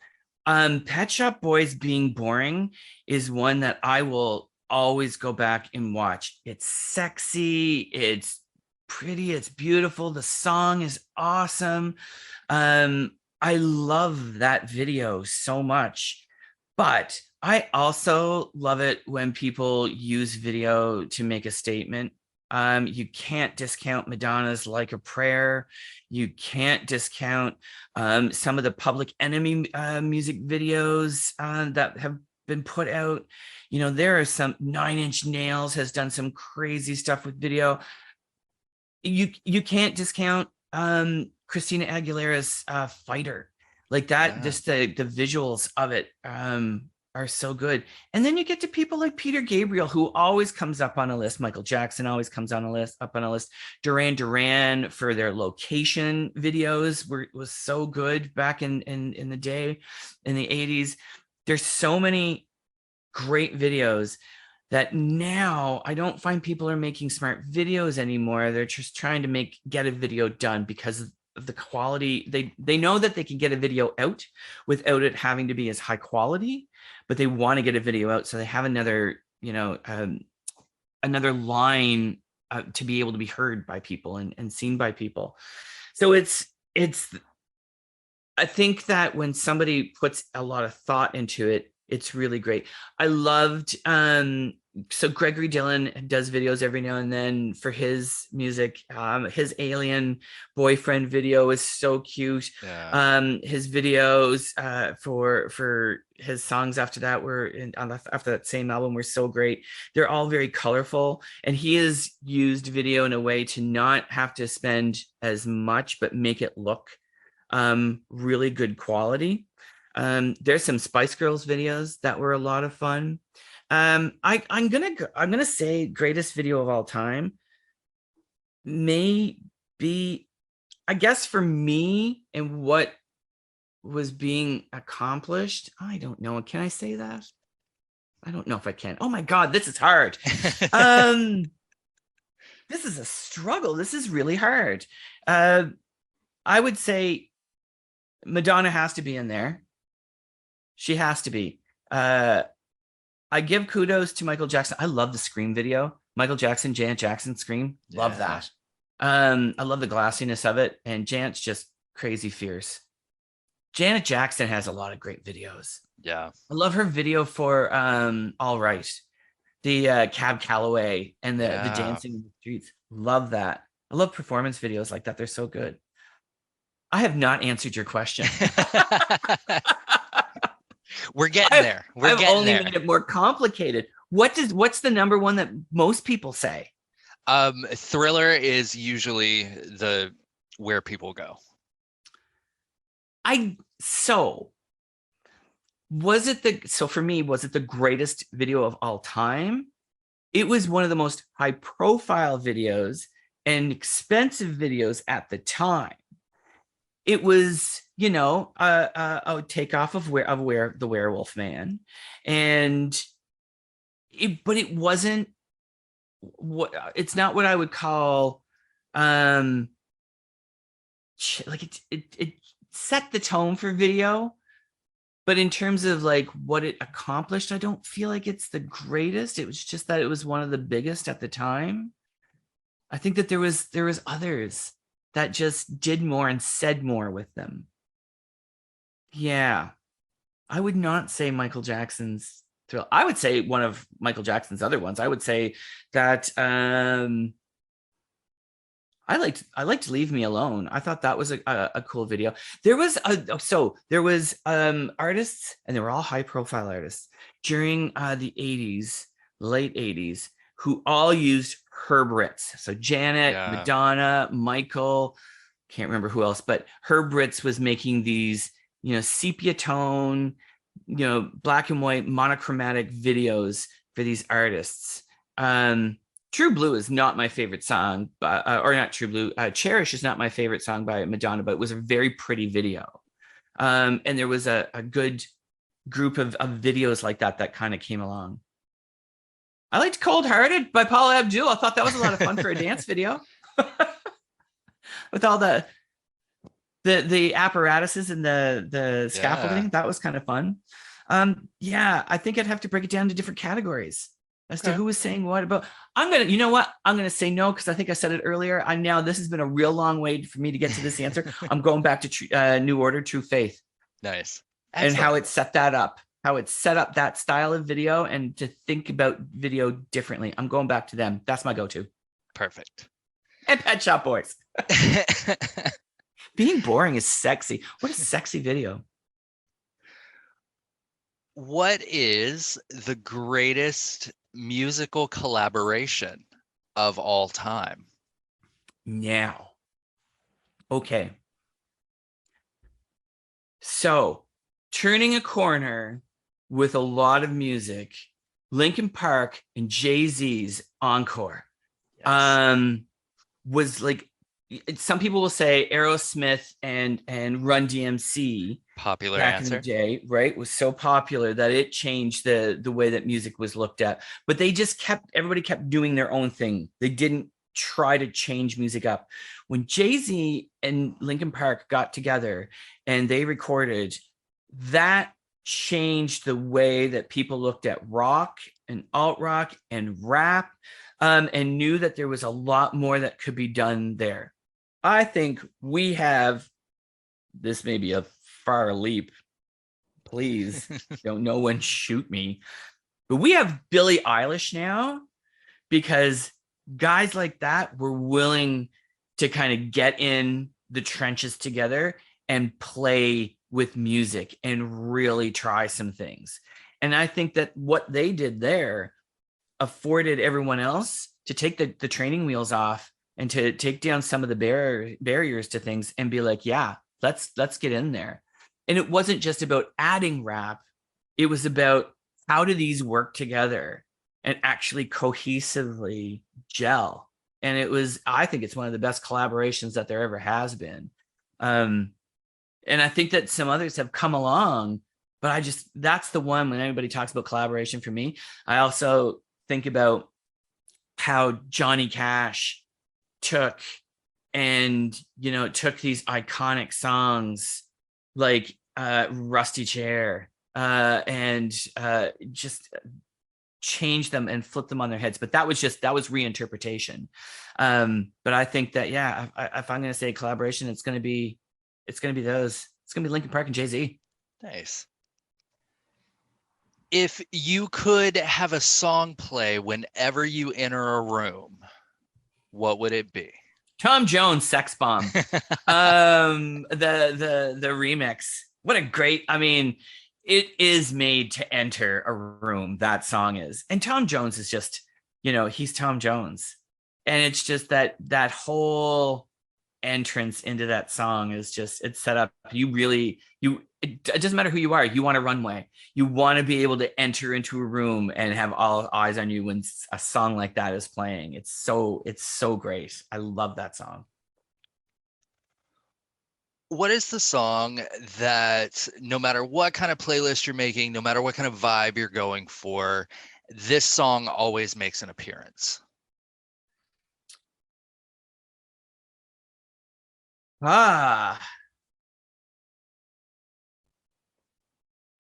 Pet Shop Boys being boring is one that I will always go back and watch. It's sexy, it's pretty, it's beautiful. The song is awesome. Um, I love that video so much, but I also love it when people use video to make a statement. You can't discount Madonna's Like a Prayer. You can't discount some of the Public Enemy music videos that have been put out. You know, there are some. Nine Inch Nails has done some crazy stuff with video. You can't discount Christina Aguilera's Fighter. Like that, Yeah. just the visuals of it are so good. And then you get to people like Peter Gabriel, who always comes up on a list. Michael Jackson always comes on a list, up on a list. Duran Duran for their location videos was so good back in the day, in the 80s. There's so many great videos that now I don't find people are making smart videos anymore. They're just trying to get a video done because of the quality. They know that they can get a video out without it having to be as high quality, but they want to get a video out so they have another, another line to be able to be heard by people and seen by people. So it's I think that when somebody puts a lot of thought into it, it's really great. I loved so Gregory Dillon does videos every now and then for his music. His Alien Boyfriend video is so cute. Yeah. His videos for his songs after that after that same album were so great. They're all very colorful, and he has used video in a way to not have to spend as much but make it look really good quality. There's some Spice Girls videos that were a lot of fun. I'm gonna say greatest video of all time may be, I guess, for me and what was being accomplished. I don't know. Can I say that? I don't know if I can. Oh my God, this is hard. This is a struggle. This is really hard. I would say Madonna has to be in there. She has to be. I give kudos to Michael Jackson. I love the Scream video. Michael Jackson, Janet Jackson, Scream. Love that. I love the glassiness of it. And Janet's just crazy fierce. Janet Jackson has a lot of great videos. Yeah. I love her video for All Right. The Cab Calloway and the dancing in the streets. Love that. I love performance videos like that. They're so good. I have not answered your question. We're getting there. I've only made it more complicated. What's the number one that most people say? Thriller is usually the where people go. So for me, was it the greatest video of all time? It was one of the most high profile videos and expensive videos at the time. It was, a takeoff of where the Werewolf Man, but it wasn't it's not what I would call like it set the tone for video, but in terms of like what it accomplished, I don't feel like it's the greatest. It was just that it was one of the biggest at the time. I think that there was others that just did more and said more with them. Yeah. I would not say Michael Jackson's Thrill. I would say one of Michael Jackson's other ones. I would say that I liked Leave Me Alone. I thought that was a cool video. There was artists, and they were all high profile artists during the 80s, late 80s, who all used Herb Ritts. So Janet, Madonna, Michael, can't remember who else, but Herb Ritts was making these, sepia tone, black and white monochromatic videos for these artists. True Blue is not my favorite song, or not True Blue. Cherish is not my favorite song by Madonna, but it was a very pretty video. And there was a good group of videos like that kind of came along. I liked Cold Hearted by Paula Abdul. I thought that was a lot of fun for a dance video. With all the apparatuses and the scaffolding. That was kind of fun. Yeah, I think I'd have to break it down to different categories as to who was saying what about. You know what? I'm gonna say no because I think I said it earlier. This has been a real long way for me to get to this answer. I'm going back to New Order, True Faith. Nice. Excellent. And how it set that up, how it set up that style of video, and to think about video differently. I'm going back to them. That's my go-to. Perfect. And Pet Shop Boys. Being boring is sexy. What a sexy video. What is the greatest musical collaboration of all time? Now. Okay. So, turning a corner with a lot of music, Linkin Park and Jay-Z's Encore. Yes. Was like, some people will say Aerosmith and Run DMC, popular back answer. in the day, right, was so popular that it changed the way that music was looked at. But they just everybody kept doing their own thing. They didn't try to change music up. When Jay-Z and Linkin Park got together and they recorded, that changed the way that people looked at rock and alt rock and rap, and knew that there was a lot more that could be done there. I think we have, this may be a far leap, please don't no one shoot me, but we have Billie Eilish now because guys like that were willing to kind of get in the trenches together and play with music and really try some things. And I think that what they did there afforded everyone else to take the training wheels off and to take down some of the barriers to things and be like, yeah, let's get in there. And it wasn't just about adding rap. It was about how do these work together and actually cohesively gel. And I think it's one of the best collaborations that there ever has been. And I think that some others have come along, but that's the one when anybody talks about collaboration for me. I also think about how Johnny Cash took these iconic songs like Rusty Chair and just change them and flip them on their heads. But that was reinterpretation. But I think that, yeah, if I'm going to say collaboration, it's going to be those. It's going to be Linkin Park and Jay-Z. Nice. If you could have a song play whenever you enter a room, what would it be? Tom Jones, Sex Bomb. The remix. What a great, it is made to enter a room, that song is. And Tom Jones is just, he's Tom Jones. And it's just that whole entrance into that song is just, it's set up. It doesn't matter who you are. You want a runway. You want to be able to enter into a room and have all eyes on you when a song like that is playing. It's so great. I love that song. What is the song that no matter what kind of playlist you're making, no matter what kind of vibe you're going for, this song always makes an appearance?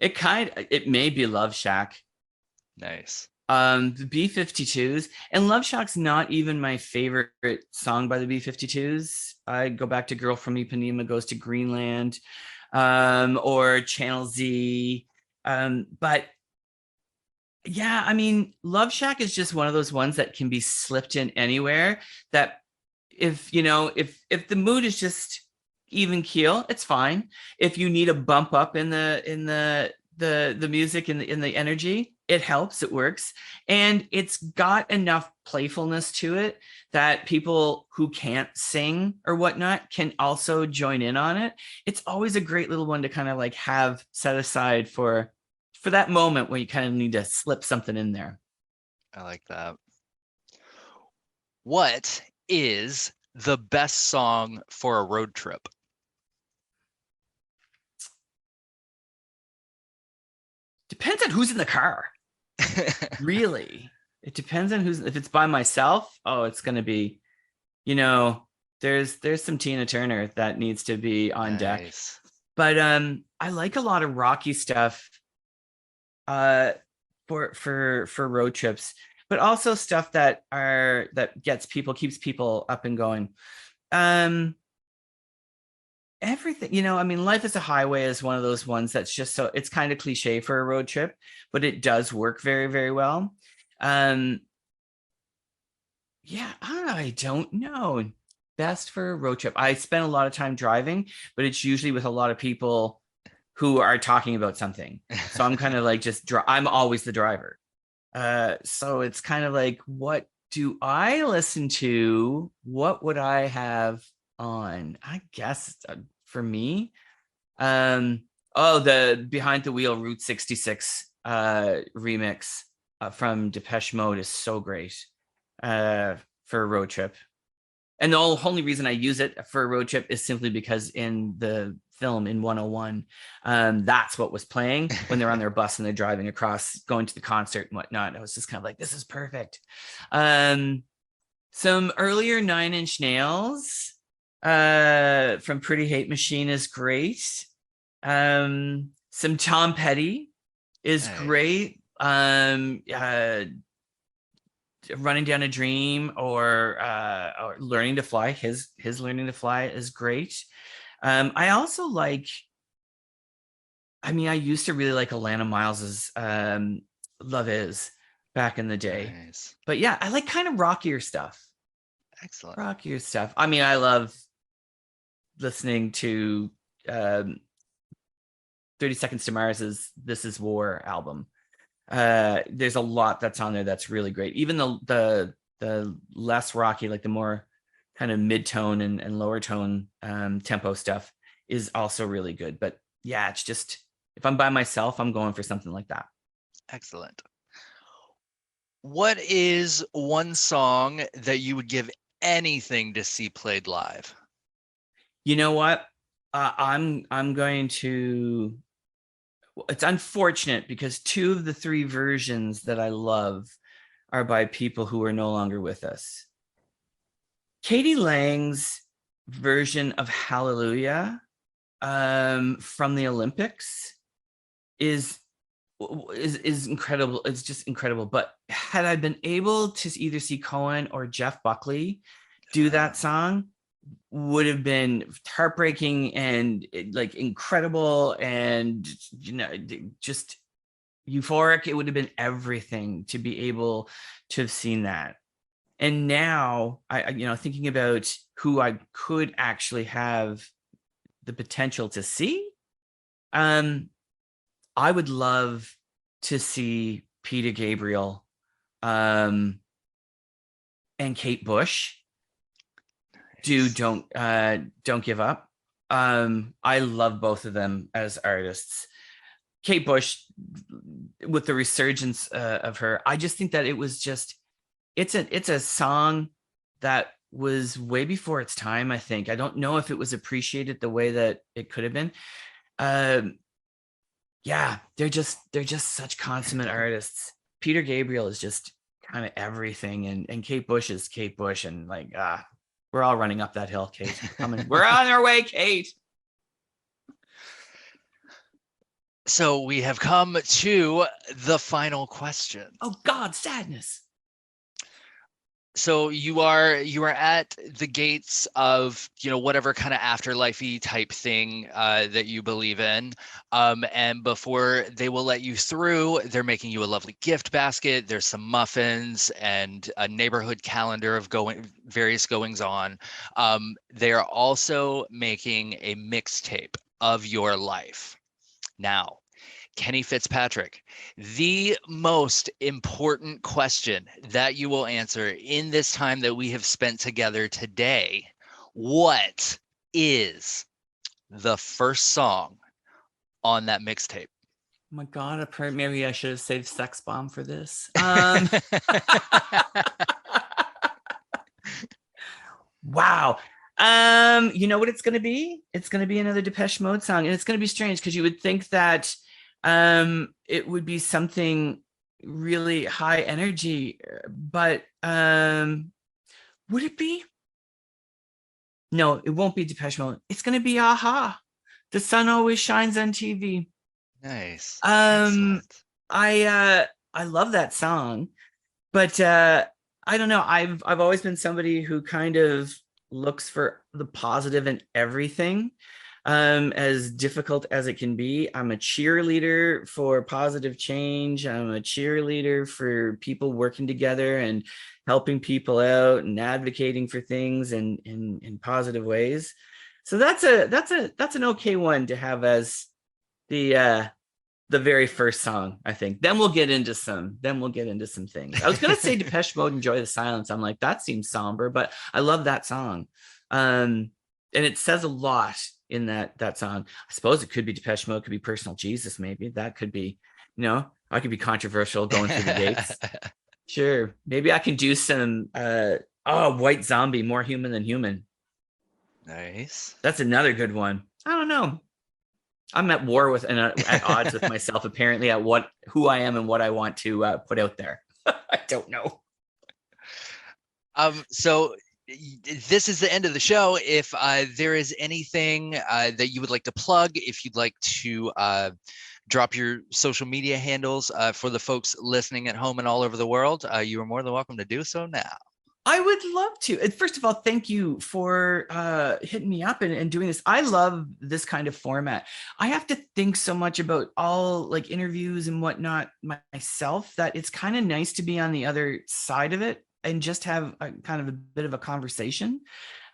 It may be Love Shack. Nice. The B-52s, and Love Shack's not even my favorite song by the B-52s. I go back to Girl from Ipanema Goes to Greenland, or Channel Z. But yeah, Love Shack is just one of those ones that can be slipped in anywhere. That if the mood is just even keel, it's fine. If you need a bump up in the music and in the energy, it helps, it works. And it's got enough playfulness to it that people who can't sing or whatnot can also join in on it. It's always a great little one to kind of like have set aside for that moment where you kind of need to slip something in there. I like that. What is the best song for a road trip? Depends on who's in the car. Really. It depends on if it's by myself, oh, it's going to be, there's some Tina Turner that needs to be on deck. But I like a lot of rocky stuff for road trips, but also stuff that keeps people up and going. Everything, I mean, Life is a Highway is one of those ones that's just it's kind of cliche for a road trip, but it does work very, very well. Yeah, I don't know. Best for a road trip. I spend a lot of time driving, but it's usually with a lot of people who are talking about something. So I'm kind of like I'm always the driver. So it's kind of like, what do I listen to? What would I have on? I guess for me, the Behind the Wheel Route 66 remix from Depeche Mode is so great for a road trip. And the only reason I use it for a road trip is simply because in the film in 101, that's what was playing when they're on their bus and they're driving across, going to the concert and whatnot. I was just kind of like, this is perfect. Some earlier Nine Inch Nails from Pretty Hate Machine is great. Some Tom Petty is great. Running Down a Dream or Learning to Fly. His Learning to Fly is great. I also like, I used to really like Alana Miles's Love Is back in the day. Nice. But yeah, I like kind of rockier stuff. Excellent. Rockier stuff. I love listening to 30 Seconds to Mars's This Is War album. There's a lot that's on there that's really great. Even the less rocky, like the more kind of mid-tone and lower tone tempo stuff is also really good. But yeah, it's just, if I'm by myself, I'm going for something like that. Excellent. What is one song that you would give anything to see played live? You know what? I'm going to, it's unfortunate because 2 of the 3 versions that I love are by people who are no longer with us. Katie Lang's version of Hallelujah from the Olympics is incredible. It's just incredible. But had I been able to either see Cohen or Jeff Buckley do that song, would have been heartbreaking and like incredible and just euphoric. It would have been everything to be able to have seen that. And now I thinking about who I could actually have the potential to see, I would love to see Peter Gabriel and Kate Bush do Don't Give Up. I love both of them as artists. Kate Bush, with the resurgence of her, I just think that it was just, it's a song that was way before its time. I think, I don't know if it was appreciated the way that it could have been. Yeah, they're just such consummate artists. Peter Gabriel is just kind of everything, and Kate Bush is Kate Bush, and like we're all running up that hill, Kate. We're on our way, Kate. So we have come to the final question. Oh God, sadness. So you are at the gates of, whatever kind of afterlife-y type thing that you believe in. And before they will let you through, they're making you a lovely gift basket. There's some muffins and a neighborhood calendar of various goings on. They are also making a mixtape of your life. Now, Kenny Fitzpatrick, the most important question that you will answer in this time that we have spent together today: what is the first song on that mixtape? Oh my God, maybe I should have saved Sex Bomb for this. Wow. You know what it's going to be? It's going to be another Depeche Mode song, and it's going to be strange because you would think that it would be something really high energy, but would it be? No, it won't be Depeche Mode. It's going to be Aha. The sun always shines on TV. Nice. I love that song, but I don't know. I've always been somebody who kind of looks for the positive in everything, as difficult as it can be. I'm a cheerleader for positive change. I'm a cheerleader for people working together and helping people out and advocating for things in positive ways. So that's an okay one to have as the very first song, I think. Then we'll get into some things. I was gonna say Depeche Mode, Enjoy the Silence. I'm like, that seems somber, but I love that song. And it says a lot in that song. I suppose it could be Depeche Mode, could be Personal Jesus, maybe. That could be, I could be controversial going through the dates. Sure. Maybe I can do some White Zombie, More Human Than Human. Nice. That's another good one. I don't know. I'm at war with and at odds with myself, apparently, at who I am and what I want to put out there. I don't know. So this is the end of the show. If there is anything that you would like to plug, if you'd like to drop your social media handles for the folks listening at home and all over the world, you are more than welcome to do so now. I would love to. First of all, thank you for hitting me up and doing this. I love this kind of format. I have to think so much about all like interviews and whatnot myself that it's kind of nice to be on the other side of it and just have a kind of a bit of a conversation.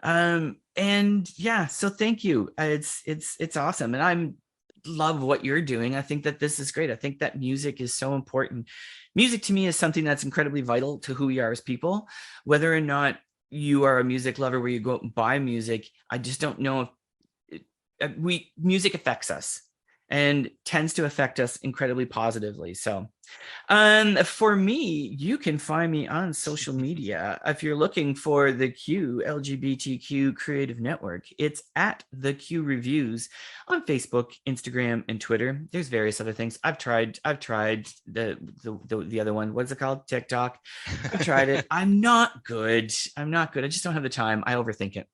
And yeah, so thank you. It's awesome. And I'm love what you're doing. I think that this is great. I think that music is so important. Music to me is something that's incredibly vital to who we are as people. Whether or not you are a music lover where you go out and buy music, I just don't know if music affects us and tends to affect us incredibly positively. So for me, you can find me on social media. If you're looking for the Q LGBTQ Creative Network, it's at the Q Reviews on Facebook, Instagram, and Twitter. There's various other things. I've tried the other one. What's it called? TikTok. I've tried it. I'm not good. I just don't have the time. I overthink it.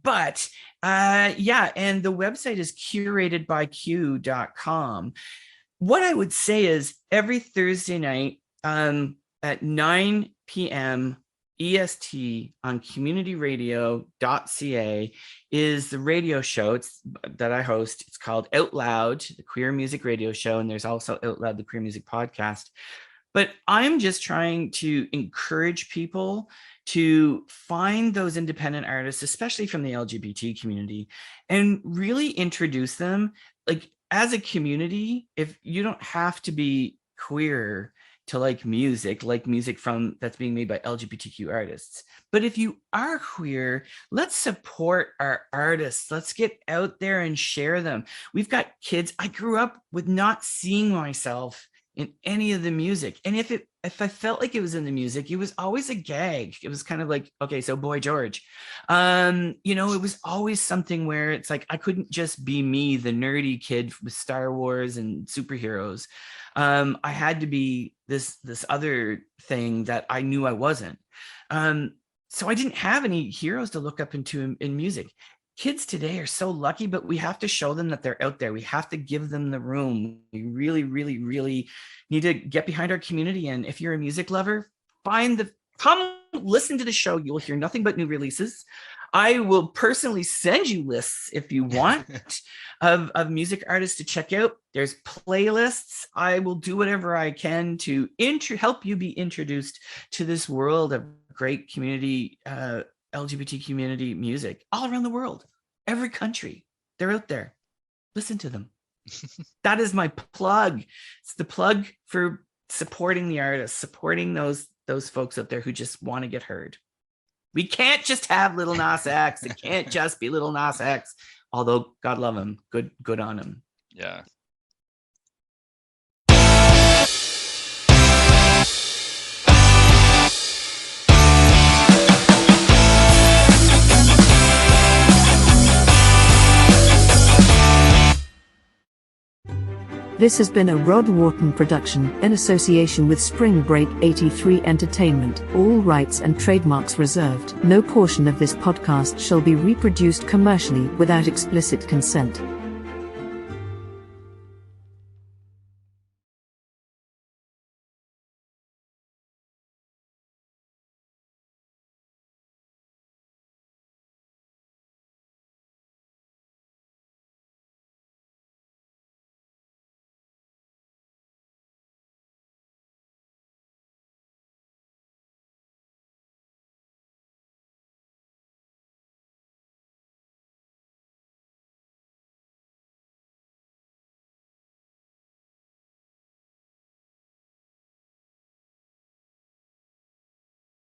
But yeah, and the website is curatedbyq.com. What I would say is every Thursday night at 9 p.m. EST on communityradio.ca is the radio show that I host. It's called Out Loud, the Queer Music Radio Show, and there's also Out Loud, the Queer Music Podcast. But I'm just trying to encourage people to find those independent artists, especially from the LGBT community, and really introduce them. Like, as a community, if you don't have to be queer to like music from that's being made by LGBTQ artists. But if you are queer, let's support our artists. Let's get out there and share them. We've got kids. I grew up with not seeing myself in any of the music. And if I felt like it was in the music, it was always a gag. It was kind of like, okay, so Boy George. It was always something where it's like, I couldn't just be me, the nerdy kid with Star Wars and superheroes. I had to be this other thing that I knew I wasn't. So I didn't have any heroes to look up into in music. Kids today are so lucky, but we have to show them that they're out there. We have to give them the room. We really, really, really need to get behind our community. And if you're a music lover, come listen to the show. You will hear nothing but new releases. I will personally send you lists if you want of music artists to check out. There's playlists. I will do whatever I can to help you be introduced to this world of great community, LGBT community music all around the world, every country. They're out there. Listen to them. That is my plug. It's the plug for supporting the artists, supporting those folks out there who just want to get heard. We can't just have Little Nas X. It can't just be Little Nas X. Although God love him, good on him. Yeah. This has been a Rod Wharton production in association with Spring Break 83 Entertainment. All rights and trademarks reserved. No portion of this podcast shall be reproduced commercially without explicit consent.